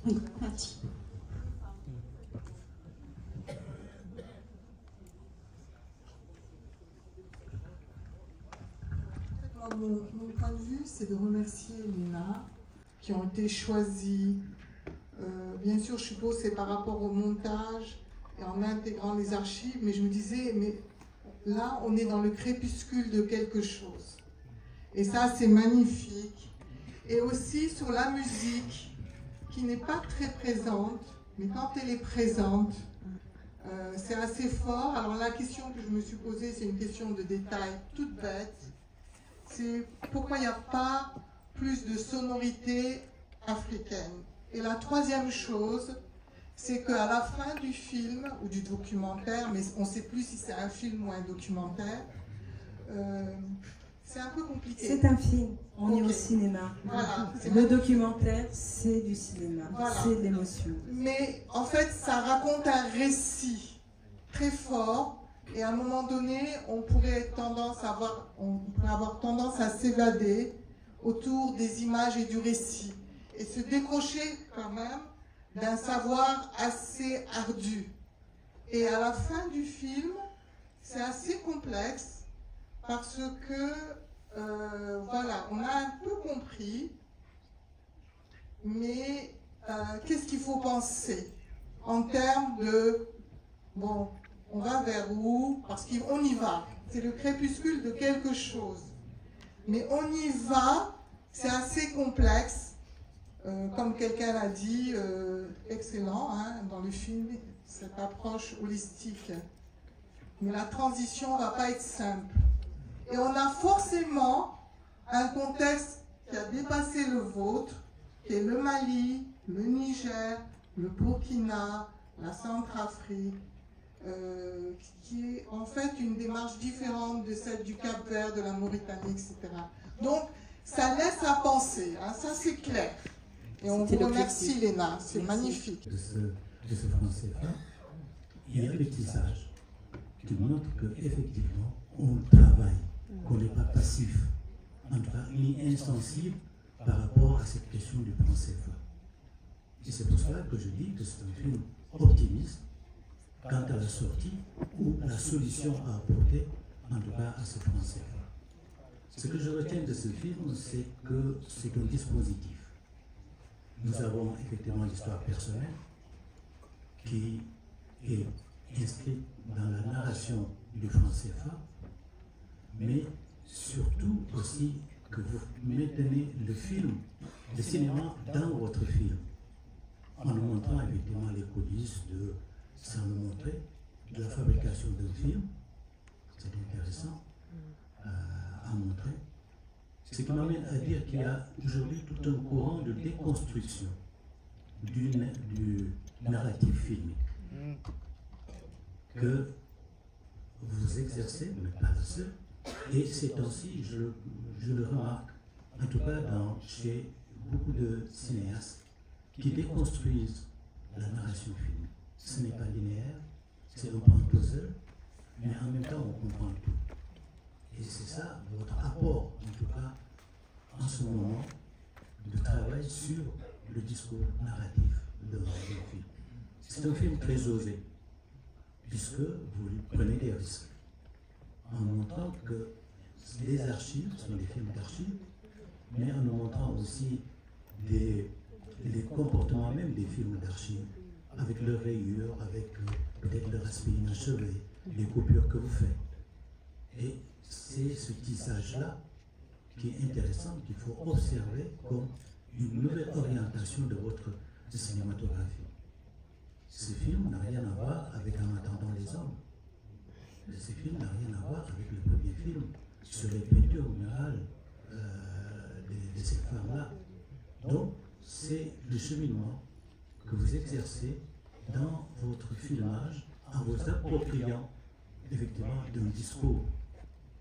Oui, merci. Mon point de vue, c'est de remercier Léna, qui ont été choisis. Bien sûr, je suppose c'est par rapport au montage et en intégrant les archives, mais je me disais, mais là, on est dans le crépuscule de quelque chose. Et ça, c'est magnifique. Et aussi sur la musique, qui n'est pas très présente, mais quand elle est présente, c'est assez fort. Alors la question que je me suis posée, c'est une question de détail toute bête. C'est pourquoi il n'y a pas plus de sonorité africaine. Et la troisième chose, c'est qu'à la fin du film, ou du documentaire, mais on ne sait plus si c'est un film ou un documentaire, c'est un peu compliqué. C'est un film, on est au cinéma. Voilà, le documentaire, c'est du cinéma, voilà. C'est de l'émotion. Mais en fait, ça raconte un récit très fort. Et à un moment donné, on pourrait avoir tendance à s'évader autour des images et du récit. Et se décrocher quand même d'un savoir assez ardu. Et à la fin du film, c'est assez complexe parce que, voilà, on a un peu compris, mais qu'est-ce qu'il faut penser en termes de, bon, on va vers où? Parce qu'on y va. C'est le crépuscule de quelque chose. Mais on y va, c'est assez complexe. Comme quelqu'un l'a dit, excellent, hein, dans le film, cette approche holistique. Mais la transition ne va pas être simple. Et on a forcément un contexte qui a dépassé le vôtre, qui est le Mali, le Niger, le Burkina, la Centrafrique, qui est en fait une démarche différente de celle du Cap-Vert, de la Mauritanie, etc. Donc, ça laisse à penser, hein, ça c'est clair. Et on vous remercie, Léna, c'est magnifique. De ce franc CFA, il y a le tissage qui montre qu'effectivement, on travaille, qu'on n'est pas passif, en tout cas, ni insensible par rapport à cette question du franc CFA. Et c'est pour cela que je dis que c'est un film optimiste quant à la sortie ou la solution à apporter, en tout cas, à ce franc CFA. Ce que je retiens de ce film, c'est que c'est un dispositif. Nous avons effectivement l'histoire personnelle qui est inscrite dans la narration du franc CFA, mais surtout aussi que vous maintenez le film, le cinéma dans votre film, en nous montrant effectivement les coulisses sans nous montrer, de la fabrication d'un film. C'est intéressant à montrer. Ce qui m'amène à dire qu'il y a aujourd'hui tout un courant de déconstruction du narratif filmique que vous exercez, mais pas la seule, et c'est ainsi, je le remarque, en tout cas chez beaucoup de cinéastes qui déconstruisent la narration filmique. Ce n'est pas linéaire, c'est un point puzzle, mais en même temps on comprend tout. Et c'est ça votre apport, en tout cas, en ce moment, de travail sur le discours narratif de votre film. C'est un film très osé, puisque vous prenez des risques, en montrant que les archives sont des films d'archives, mais en nous montrant aussi les comportements même des films d'archives, avec leurs rayures, avec peut-être leur aspect inachevé, les coupures que vous faites. Et c'est ce tissage-là qui est intéressant, qu'il faut observer comme une nouvelle orientation de votre cinématographie. Ce film n'a rien à voir avec En attendant les hommes. Ce film n'a rien à voir avec le premier film sur les peintures murales de cette femme-là. Donc, c'est le cheminement que vous exercez dans votre filmage en vous appropriant effectivement d'un discours,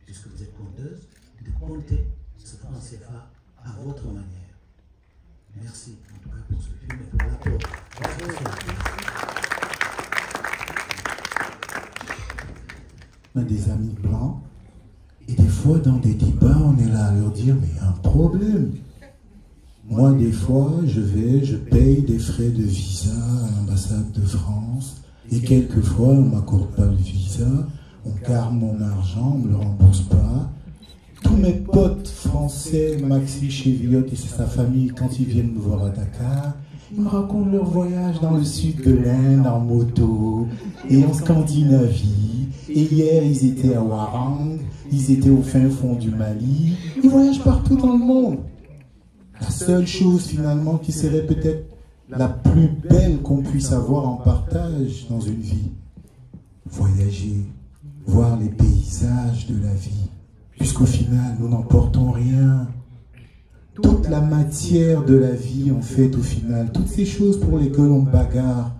puisque vous êtes conteuse, de compter ce franc CFA à votre manière. Merci en tout cas pour ce film et pour l'apport. On a des amis blancs et des fois dans des débats on est là à leur dire mais il y a un problème. Moi des fois je paye des frais de visa à l'ambassade de France. Et quelquefois, on ne m'accorde pas le visa, on garde mon argent, on ne me le rembourse pas. Tous mes potes français, Maxi Chevillotte et sa famille, quand ils viennent me voir à Dakar, ils me racontent leur voyage dans le sud de l'Inde en moto et en Scandinavie. Et hier, ils étaient à Warang, ils étaient au fin fond du Mali. Ils voyagent partout dans le monde. La seule chose finalement qui serait peut-être la plus belle qu'on puisse avoir en partage dans une vie, voyager, voir les paysages de la vie, puisqu'au final, nous n'emportons rien. Toute la matière de la vie, en fait, au final, toutes ces choses pour lesquelles on bagarre,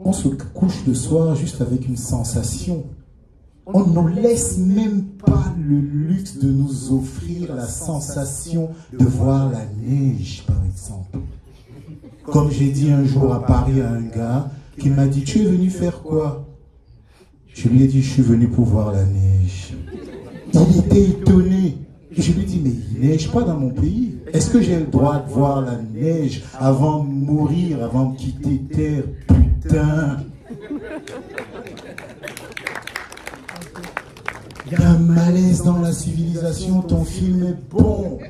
on se couche le soir juste avec une sensation. On ne nous laisse même pas le luxe de nous offrir la sensation de voir la neige, par exemple. Comme j'ai dit un jour à Paris à un gars qui m'a dit « Tu es venu faire quoi ?» Je lui ai dit « Je suis venu pour voir la neige. » Il était étonné. Et je lui ai dit « Mais il neige pas dans mon pays. Est-ce que j'ai le droit de voir la neige avant de mourir, avant de quitter terre? Putain !» Il y a un malaise dans la civilisation, ton film est bon.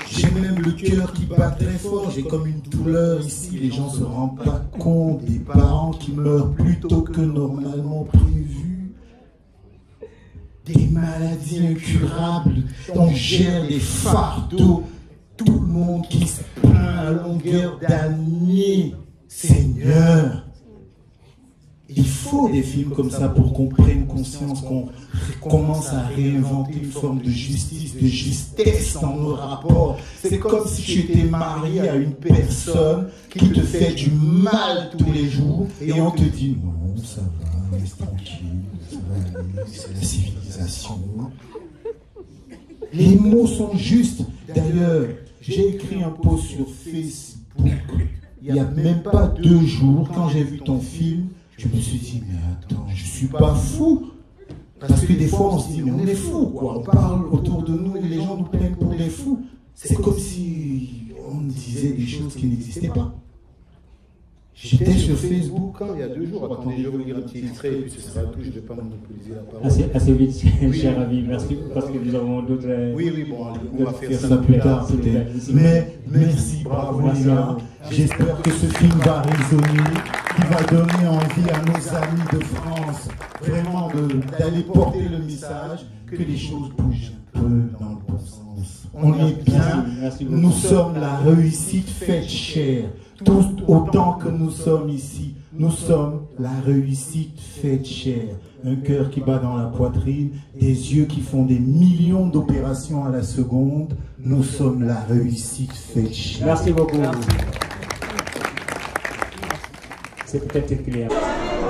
J'ai même le cœur qui bat très fort, j'ai comme une douleur ici, les gens ne se rendent pas compte des parents qui meurent plus tôt que normalement prévu. Des maladies incurables, on gère des fardeaux, tout le monde qui se plaint à longueur d'année. Seigneur, il faut des films comme ça pour qu'on prenne conscience, qu'on commence à réinventer une forme de justice, de justesse dans nos rapports. C'est comme si tu étais marié à une personne qui te fait du mal tous les jours et on te dit non, ça va, reste tranquille, ça va aller, c'est la civilisation. Les mots sont justes. D'ailleurs, j'ai écrit un post sur Facebook il n'y a même pas 2 jours, quand j'ai vu ton film, je me suis dit, mais attends, je ne suis pas fou. Parce que des fois, on se dit, mais on est fou, quoi. On parle autour de nous et les gens nous prennent pour des fous. C'est comme si on disait des choses qui n'existaient pas. J'étais sur Facebook il y a 2 jours. Attendez, je vais vous lire un petit extrait et puis ce sera tout. Je ne vais pas monopoliser la parole. Assez vite, oui, cher ami. Merci parce que nous avons d'autres. Oui, bon, on va faire ça plus tard peut-être. Mais merci, bravo les gars. J'espère que ce film va résonner, qui va donner envie à nos amis de France vraiment d'aller porter le message, que les choses bougent un peu dans le bon sens. On est bien, nous sommes la réussite faite chère. Tous autant que nous sommes ici, nous sommes la réussite faite chère. Un cœur qui bat dans la poitrine, des yeux qui font des millions d'opérations à la seconde. Nous sommes la réussite faite chère. Merci beaucoup. C'est peut-être clair.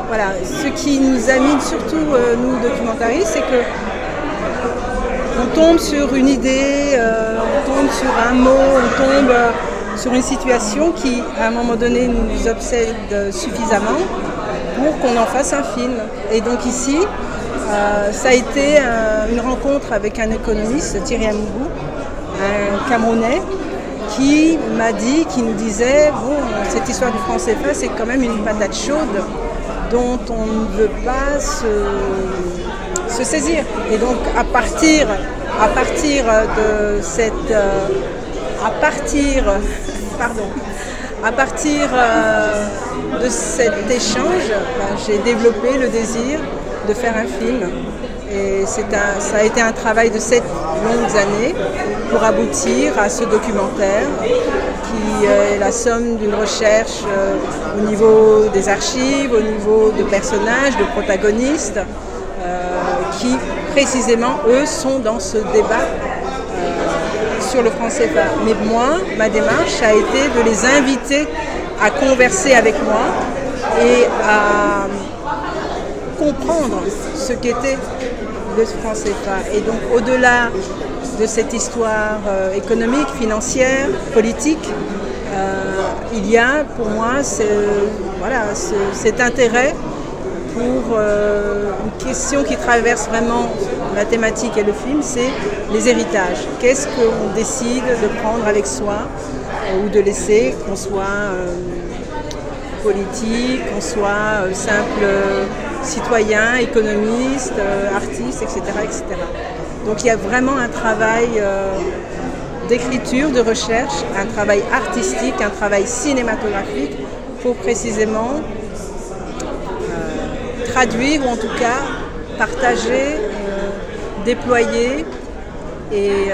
Voilà, ce qui nous anime surtout, nous documentaristes, c'est que on tombe sur une idée, on tombe sur un mot, on tombe sur une situation qui, à un moment donné, nous obsède suffisamment pour qu'on en fasse un film. Et donc ici, ça a été une rencontre avec un économiste, Thierry Amougou, un Camerounais, qui m'a dit, qui nous disait, bon, cette histoire du franc CFA, c'est quand même une patate chaude dont on ne veut pas se saisir. Et donc, à partir de cette... de cet échange, j'ai développé le désir de faire un film. Et ça a été un travail de 7 longues années pour aboutir à ce documentaire qui est la somme d'une recherche au niveau des archives, au niveau de personnages, de protagonistes, qui précisément, eux, sont dans ce débat sur le franc CFA. Mais moi, ma démarche a été de les inviter à converser avec moi et à comprendre ce qu'était le franc CFA. Et donc, au-delà de cette histoire économique, financière, politique, il y a pour moi cet intérêt pour une question qui traverse vraiment la thématique et le film, c'est les héritages. Qu'est-ce qu'on décide de prendre avec soi ou de laisser, qu'on soit politique, qu'on soit simple citoyen, économiste, artiste, etc., etc. Donc il y a vraiment un travail d'écriture, de recherche, un travail artistique, un travail cinématographique pour précisément traduire ou en tout cas partager, déployer et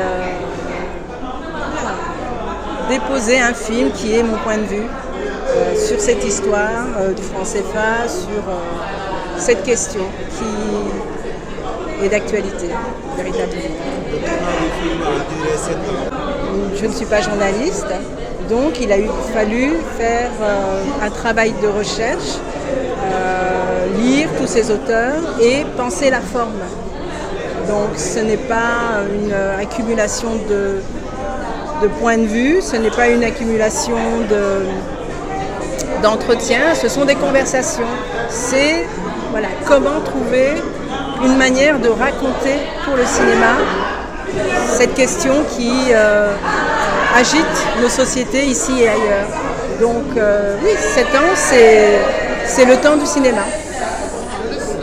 déposer un film qui est mon point de vue sur cette histoire du franc CFA, sur cette question qui est d'actualité, véritablement. Je ne suis pas journaliste, donc il a fallu faire un travail de recherche, lire tous ces auteurs et penser la forme. Donc ce n'est pas une accumulation de points de vue, ce n'est pas une accumulation d'entretiens, ce sont des conversations. C'est voilà, comment trouver une manière de raconter pour le cinéma cette question qui agite nos sociétés ici et ailleurs. Donc oui, 7 ans, c'est le temps du cinéma.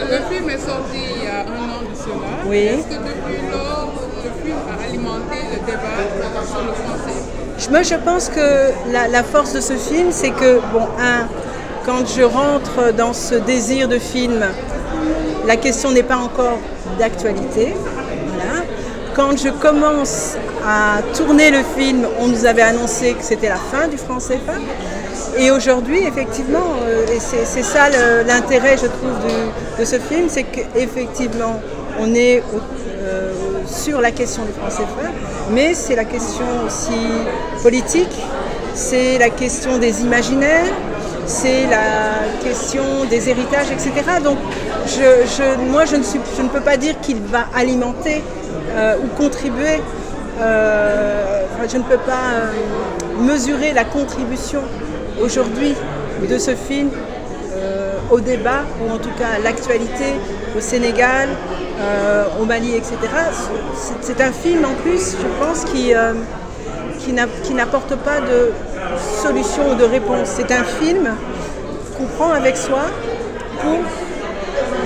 Le film est sorti il y a 1 an de cela. Oui. Est-ce que depuis lors, le film a alimenté le débat sur le français? Moi, je pense que la force de ce film, c'est que, bon, quand je rentre dans ce désir de film, la question n'est pas encore d'actualité. Voilà. Quand je commence à tourner le film, on nous avait annoncé que c'était la fin du franc CFA. Et aujourd'hui, effectivement, et c'est ça l'intérêt, je trouve, de ce film, c'est qu'effectivement, on est sur la question du franc CFA, mais c'est la question aussi politique, c'est la question des imaginaires, c'est la question des héritages, etc. Donc, moi, je ne peux pas dire qu'il va alimenter ou contribuer. Je ne peux pas mesurer la contribution aujourd'hui de ce film au débat, ou en tout cas à l'actualité au Sénégal, au Mali, etc. C'est un film en plus, je pense, qui n'apporte pas de solution ou de réponse. C'est un film qu'on prend avec soi pour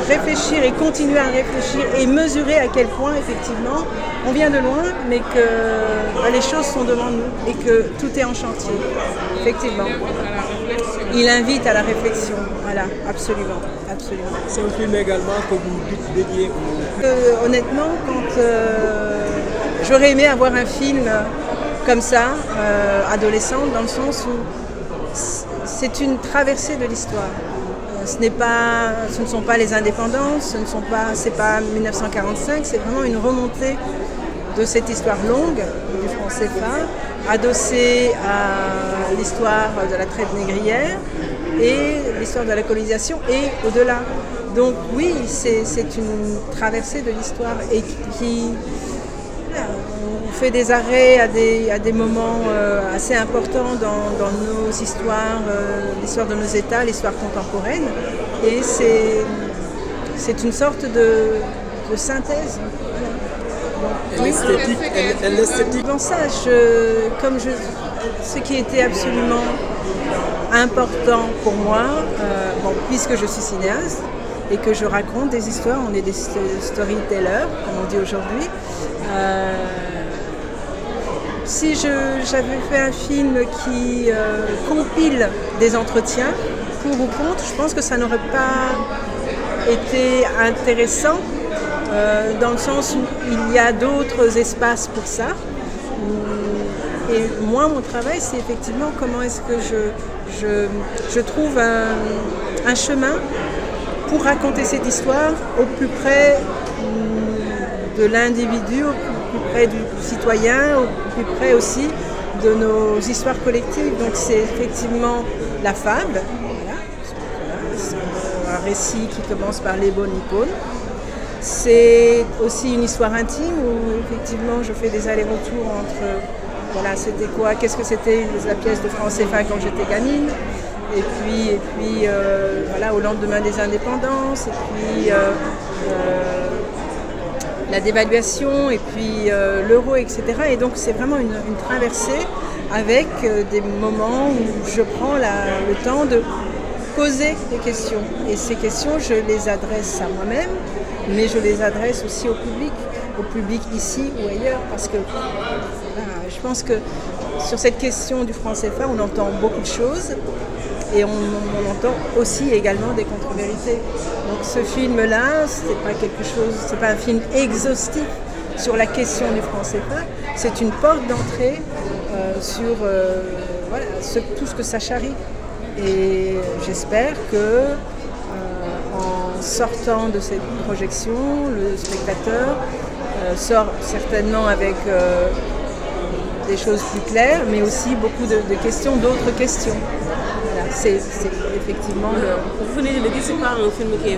réfléchir et continuer à réfléchir et mesurer à quel point, effectivement, on vient de loin, mais que les choses sont devant nous et que tout est en chantier, effectivement. Il invite à la réflexion, voilà, absolument, absolument. C'est un film également que vous dédiez honnêtement, quand j'aurais aimé avoir un film comme ça, adolescente, dans le sens où c'est une traversée de l'histoire. Ce ne sont pas les indépendances, c'est pas 1945, c'est vraiment une remontée de cette histoire longue du franc CFA, adossée à l'histoire de la traite négrière et l'histoire de la colonisation et au-delà. Donc oui, c'est une traversée de l'histoire et qui on fait des arrêts à des moments assez importants dans nos histoires, l'histoire de nos États, l'histoire contemporaine. Et c'est une sorte de synthèse. L'esthétique. Dans ça, ce qui était absolument important pour moi, puisque je suis cinéaste et que je raconte des histoires, on est des storytellers, comme on dit aujourd'hui. Si j'avais fait un film qui compile des entretiens, pour ou contre, je pense que ça n'aurait pas été intéressant, dans le sens où il y a d'autres espaces pour ça. Et moi, mon travail, c'est effectivement comment est-ce que je trouve un chemin pour raconter cette histoire au plus près de l'individu, au plus près du citoyen, au plus près aussi de nos histoires collectives. Donc c'est effectivement la fable, un récit qui commence par les Nippon. C'est aussi une histoire intime où effectivement je fais des allers-retours entre c'était quoi, qu'est-ce que c'était la pièce de franc CFA quand j'étais gamine, et puis au lendemain des indépendances, et puis la dévaluation et puis l'euro, etc. Et donc c'est vraiment une traversée avec des moments où je prends le temps de poser des questions. Et ces questions, je les adresse à moi-même, mais je les adresse aussi au public ici ou ailleurs, parce que je pense que sur cette question du franc CFA, on entend beaucoup de choses et on entend aussi également des contre-vérités. Donc ce film-là, c'est pas un film exhaustif sur la question du franc CFA, c'est une porte d'entrée sur tout ce que ça charrie. Et j'espère que en sortant de cette projection, le spectateur sort certainement avec des choses plus claires, mais aussi beaucoup de questions, d'autres questions. Voilà, c'est effectivement Vous venez de le dire, c'est pas un film qui est